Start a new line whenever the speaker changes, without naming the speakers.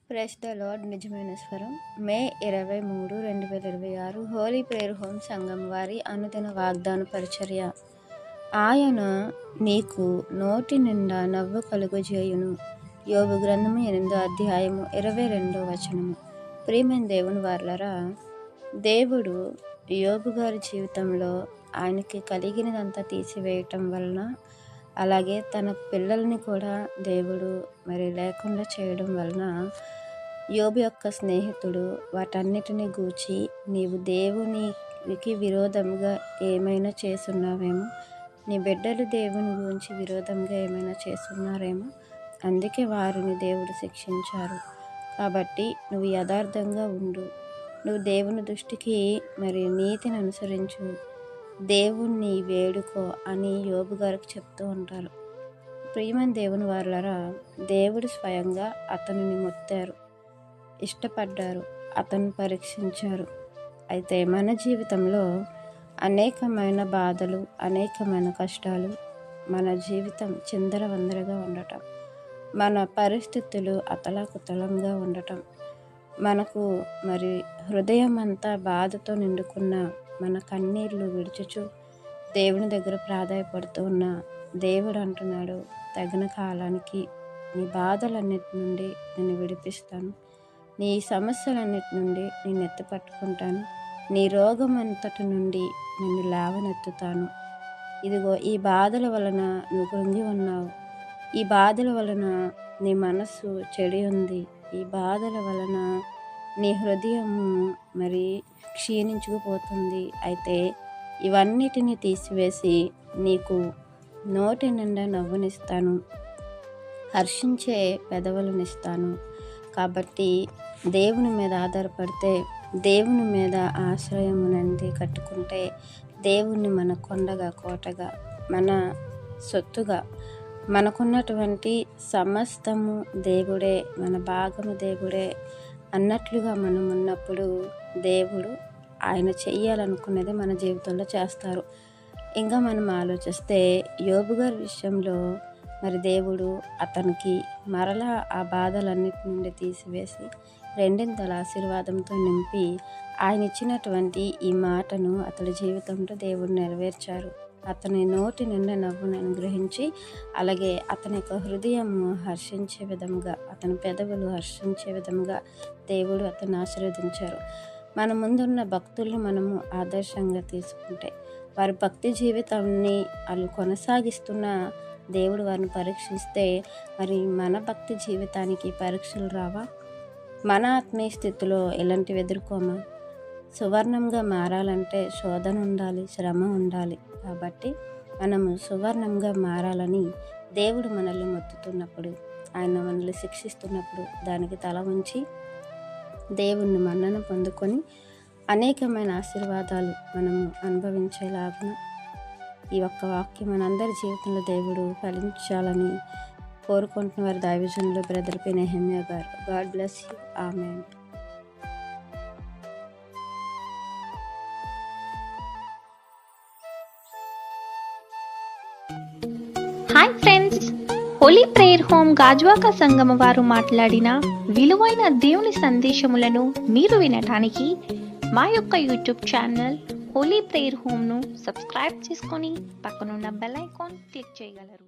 Press the lord. నిజమైన స్వరం. మే 23, 2026 Holi prayer home సంఘం వారి అనుదిన వాగ్దాన పరిచర్య. ఆయన నీకు నోటి నిండా నవ్వు కలుగజేయును. యోబు గ్రంథము 8వ అధ్యాయము 22వ వచనము. ప్రియమైన దేవుని వారలారా, దేవుడు యోబు గారి జీవితంలో ఆయనకి కలిగినదంతా తీసివేయటం వలన, అలాగే తన పిల్లల్ని కూడా దేవుడు లేకుండా చేయడం వలన, యోబు యొక్క స్నేహితుడు వాటన్నిటిని గూర్చి, నీవు దేవునికి విరోధంగా ఏమైనా చేస్తున్నావేమో, నీ బిడ్డలు దేవుని గురించి విరోధంగా ఏమైనా చేస్తున్నారేమో, అందుకే వారిని దేవుడు శిక్షించారు. కాబట్టి నువ్వు యథార్థంగా ఉండు, నువ్వు దేవుని దృష్టికి నీతిని అనుసరించు, దేవుణ్ణి వేడుకో అని యోబు గారికి చెప్తూ ఉంటారు. ప్రియమైన దేవుని వారలారా, దేవుడు స్వయంగా అతనిని మొత్తారు, ఇష్టపడ్డారు, అతను పరీక్షించారు. అయితే మన జీవితంలో అనేకమైన బాధలు, అనేకమైన కష్టాలు, మన జీవితం చిందరవందరగా ఉండటం, మన పరిస్థితులు అతలాకుతలంగా ఉండటం, మనకు హృదయం అంతా బాధతో నిండుకున్న, మన కన్నీళ్లు విడుచుచు దేవుని దగ్గర ప్రాధాయపడుతూ ఉన్న దేవుడు అంటున్నాడు, తగిన కాలానికి నీ బాధలన్నిటి నుండి నేను విడిపిస్తాను, నీ సమస్యలన్నిటి నుండి నేను ఎత్తిపట్టుకుంటాను, నీ రోగం అంతటి నుండి నిన్ను లేవనెత్తుతాను. ఇదిగో ఈ బాధల వలన నువ్వు కృంగి ఉన్నావు, ఈ బాధల వలన నీ మనస్సు చెడి ఉంది, ఈ బాధల వలన నీ హృదయము క్షీణించుకుపోతుంది. అయితే ఇవన్నిటిని తీసివేసి నీకు నోటి నిండా నవ్వునిస్తాను, హర్షించే పెదవులనిస్తాను. కాబట్టి దేవుని మీద ఆధారపడితే, దేవుని మీద ఆశ్రయమునంది కట్టుకుంటే, దేవుణ్ణి మన కొండగా, కోటగా, మన సొత్తుగా, మనకున్నటువంటి సమస్తము దేవుడే, మన భాగము దేవుడే అన్నట్లుగా మనం ఉన్నప్పుడు, దేవుడు ఆయన చెయ్యాలనుకున్నది మన జీవితంలో చేస్తారు. ఇంకా మనం ఆలోచిస్తే, యోబు గారి విషయంలో దేవుడు అతనికి మరలా ఆ బాధలన్నిటి నుండి తీసివేసి రెండింతల ఆశీర్వాదంతో నింపి, ఆయన ఇచ్చినటువంటి ఈ మాటను అతడి జీవితంలో దేవుడు నెరవేర్చారు. అతని నోటి నిండా నవ్వును అనుగ్రహించి, అలాగే అతని యొక్క హృదయం హర్షించే విధంగా, అతని పెదవులు హర్షించే విధంగా దేవుడు అతన్ని ఆశీర్వదించారు. మన ముందున్న భక్తులను మనము ఆదర్శంగా తీసుకుంటే, వారి భక్తి జీవితాన్ని వాళ్ళు కొనసాగిస్తున్న దేవుడు వారిని పరీక్షిస్తే, మన భక్తి జీవితానికి పరీక్షలు రావా? మన ఆత్మీయ స్థితిలో ఇలాంటివి ఎదుర్కోమా? సువర్ణంగా మారాలంటే శోధన ఉండాలి, శ్రమ ఉండాలి. కాబట్టి మనము సువర్ణంగా మారాలని దేవుడు మనల్ని మొత్తుతున్నప్పుడు, ఆయన మనల్ని శిక్షిస్తున్నప్పుడు దానికి తల ఉంచి దేవుణ్ణి మన్నన పొందుకొని అనేకమైన ఆశీర్వాదాలు మనము అనుభవించేలాగా ఈ ఒక్క వాక్యం మనందరి జీవితంలో దేవుడు ఫలించాలని కోరుకుంటున్న వారి దైవజనులు బ్రదర్ పి. నెహెమ్యా గారు. God bless you. Amen.
Hi friends, holy prayer home Gajuwaka Sangama వారు మాట్లాడిన విలువైన దేవుని సందేశములను మీరు వినటానికి మా యొక్క యూట్యూబ్ ఛానల్ హోలీ ప్రేయర్ హోమ్ను సబ్స్క్రైబ్ చేసుకొని పక్కనున్న బెల్ ఐకాన్ క్లిక్ చేయగలరు.